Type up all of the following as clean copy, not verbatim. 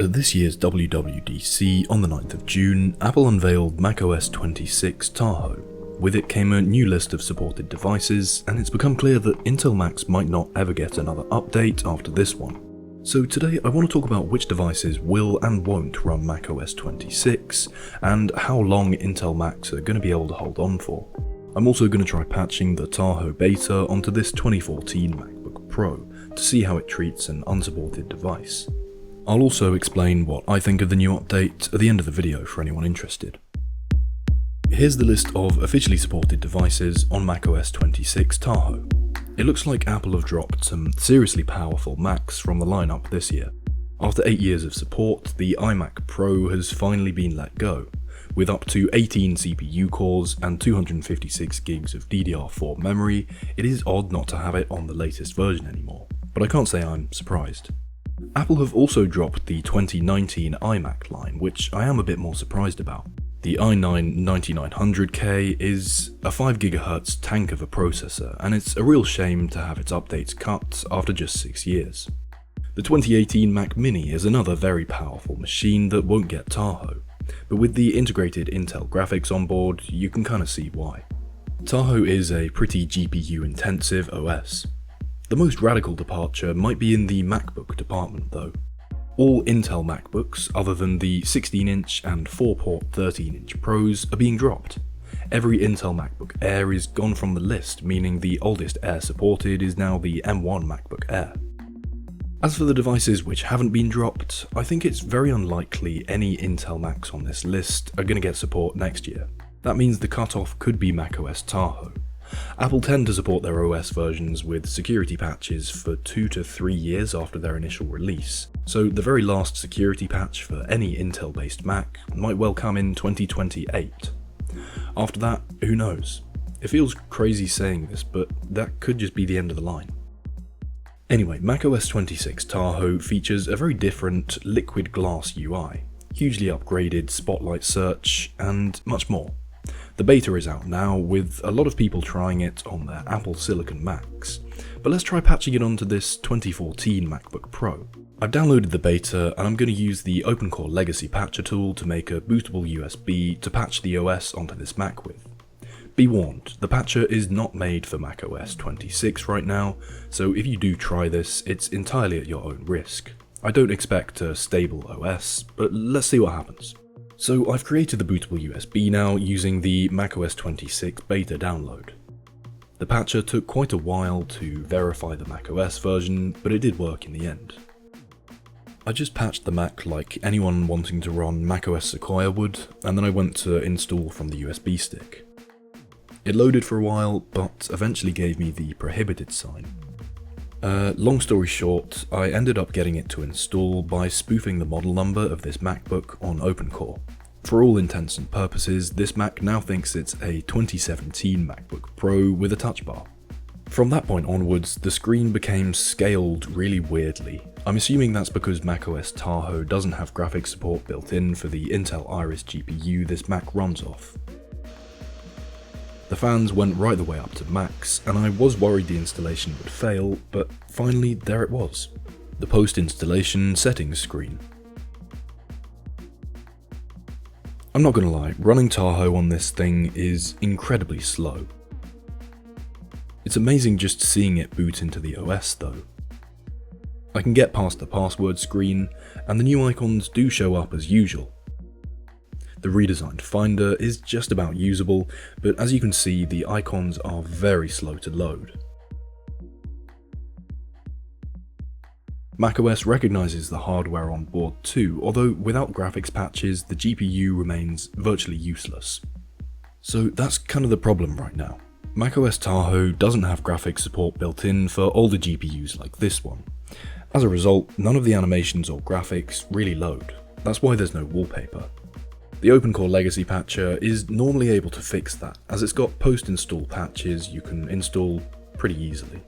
At this year's WWDC on the 9th of June, Apple unveiled macOS 26 Tahoe. With it came a new list of supported devices, and it's become clear that Intel Macs might not ever get another update after this one. So today I want to talk about which devices will and won't run macOS 26, and how long Intel Macs are going to be able to hold on for. I'm also going to try patching the Tahoe beta onto this 2014 MacBook Pro to see how it treats an unsupported device. I'll also explain what I think of the new update at the end of the video for anyone interested. Here's the list of officially supported devices on macOS 26 Tahoe. It looks like Apple have dropped some seriously powerful Macs from the lineup this year. After 8 years of support, the iMac Pro has finally been let go. With up to 18 CPU cores and 256 gigs of DDR4 memory, it is odd not to have it on the latest version anymore, but I can't say I'm surprised. Apple have also dropped the 2019 iMac line, which I am a bit more surprised about. The i9-9900K is a 5GHz tank of a processor, and it's a real shame to have its updates cut after just 6 years. The 2018 Mac Mini is another very powerful machine that won't get Tahoe, but with the integrated Intel graphics on board, you can kinda see why. Tahoe is a pretty GPU intensive OS. The most radical departure might be in the MacBook department though. All Intel MacBooks, other than the 16-inch and 4-port 13-inch Pros, are being dropped. Every Intel MacBook Air is gone from the list, meaning the oldest Air supported is now the M1 MacBook Air. As for the devices which haven't been dropped, I think it's very unlikely any Intel Macs on this list are going to get support next year. That means the cutoff could be macOS Tahoe. Apple tend to support their OS versions with security patches for 2 to 3 years after their initial release, so the very last security patch for any Intel-based Mac might well come in 2028. After that, who knows? It feels crazy saying this, but that could just be the end of the line. Anyway, macOS 26 Tahoe features a very different liquid glass UI, hugely upgraded Spotlight search, and much more. The beta is out now, with a lot of people trying it on their Apple Silicon Macs, but let's try patching it onto this 2014 MacBook Pro. I've downloaded the beta and I'm going to use the OpenCore Legacy Patcher tool to make a bootable USB to patch the OS onto this Mac with. Be warned, the patcher is not made for macOS 26 right now, so if you do try this, it's entirely at your own risk. I don't expect a stable OS, but let's see what happens. So I've created the bootable USB now using the macOS 26 beta download. The patcher took quite a while to verify the macOS version, but it did work in the end. I just patched the Mac like anyone wanting to run macOS Sequoia would, and then I went to install from the USB stick. It loaded for a while, but eventually gave me the prohibited sign. Long story short, I ended up getting it to install by spoofing the model number of this MacBook on OpenCore. For all intents and purposes, this Mac now thinks it's a 2017 MacBook Pro with a touch bar. From that point onwards, the screen became scaled really weirdly. I'm assuming that's because macOS Tahoe doesn't have graphics support built in for the Intel Iris GPU this Mac runs off. The fans went right the way up to max, and I was worried the installation would fail, but finally there it was. The post-installation settings screen. I'm not gonna lie, running Tahoe on this thing is incredibly slow. It's amazing just seeing it boot into the OS though. I can get past the password screen, and the new icons do show up as usual. The redesigned Finder is just about usable, but as you can see, the icons are very slow to load. macOS recognises the hardware on board too, although without graphics patches, the GPU remains virtually useless. So that's kind of the problem right now. macOS Tahoe doesn't have graphics support built in for older GPUs like this one. As a result, none of the animations or graphics really load. That's why there's no wallpaper. The OpenCore Legacy Patcher is normally able to fix that, as it's got post-install patches you can install pretty easily.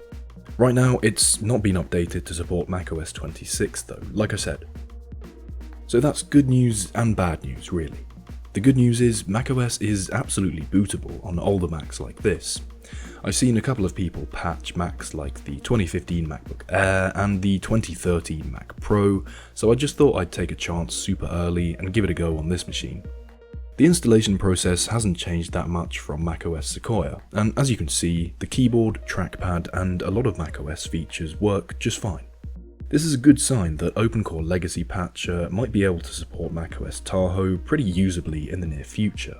Right now, it's not been updated to support macOS 26 though, like I said. So that's good news and bad news really. The good news is macOS is absolutely bootable on older Macs like this. I've seen a couple of people patch Macs like the 2015 MacBook Air and the 2013 Mac Pro, so I just thought I'd take a chance super early and give it a go on this machine. The installation process hasn't changed that much from macOS Sequoia, and as you can see, the keyboard, trackpad, and a lot of macOS features work just fine. This is a good sign that OpenCore Legacy Patcher might be able to support macOS Tahoe pretty usably in the near future,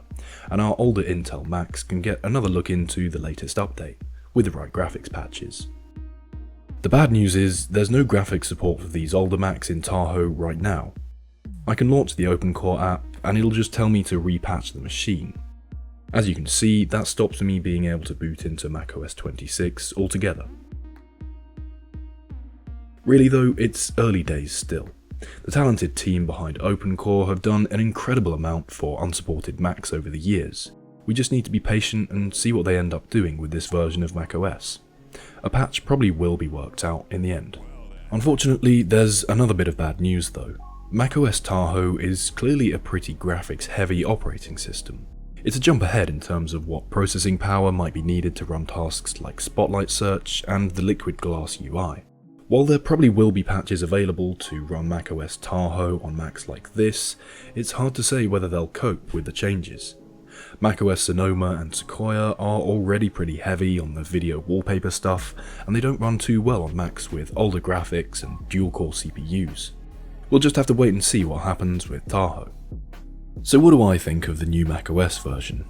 and our older Intel Macs can get another look into the latest update, with the right graphics patches. The bad news is there's no graphics support for these older Macs in Tahoe right now. I can launch the OpenCore app and it'll just tell me to repatch the machine. As you can see, that stops me being able to boot into macOS 26 altogether. Really though, it's early days still. The talented team behind OpenCore have done an incredible amount for unsupported Macs over the years. We just need to be patient and see what they end up doing with this version of macOS. A patch probably will be worked out in the end. Unfortunately, there's another bit of bad news though. macOS Tahoe is clearly a pretty graphics-heavy operating system. It's a jump ahead in terms of what processing power might be needed to run tasks like Spotlight Search and the Liquid Glass UI. While there probably will be patches available to run macOS Tahoe on Macs like this, it's hard to say whether they'll cope with the changes. macOS Sonoma and Sequoia are already pretty heavy on the video wallpaper stuff, and they don't run too well on Macs with older graphics and dual-core CPUs. We'll just have to wait and see what happens with Tahoe. So what do I think of the new macOS version?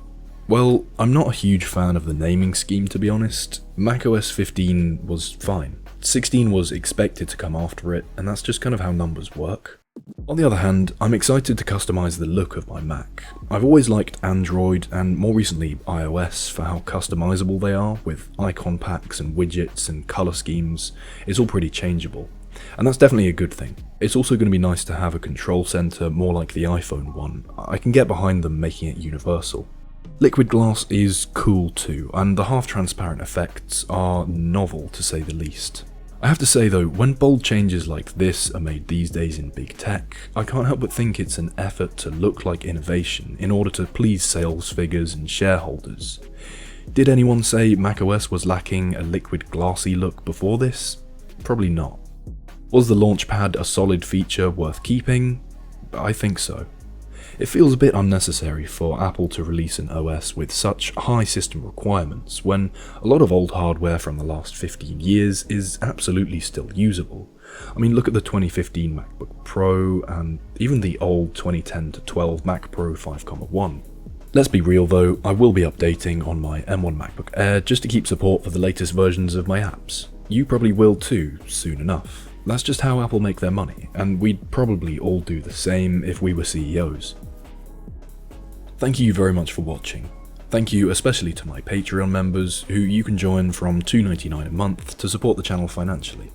Well, I'm not a huge fan of the naming scheme to be honest. macOS 15 was fine. 16 was expected to come after it, and that's just kind of how numbers work. On the other hand, I'm excited to customize the look of my Mac. I've always liked Android and more recently iOS for how customizable they are with icon packs and widgets and color schemes. It's all pretty changeable. And that's definitely a good thing. It's also going to be nice to have a control center more like the iPhone one. I can get behind them making it universal. Liquid Glass is cool too, and the half-transparent effects are novel to say the least. I have to say though, when bold changes like this are made these days in big tech, I can't help but think it's an effort to look like innovation in order to please sales figures and shareholders. Did anyone say macOS was lacking a liquid glassy look before this? Probably not. Was the Launchpad a solid feature worth keeping? I think so. It feels a bit unnecessary for Apple to release an OS with such high system requirements when a lot of old hardware from the last 15 years is absolutely still usable. I mean, look at the 2015 MacBook Pro and even the old 2010 to 12 Mac Pro 5.1. Let's be real though, I will be updating on my M1 MacBook Air just to keep support for the latest versions of my apps. You probably will too, soon enough. That's just how Apple make their money, and we'd probably all do the same if we were CEOs. Thank you very much for watching. Thank you especially to my Patreon members, who you can join from $2.99 a month to support the channel financially.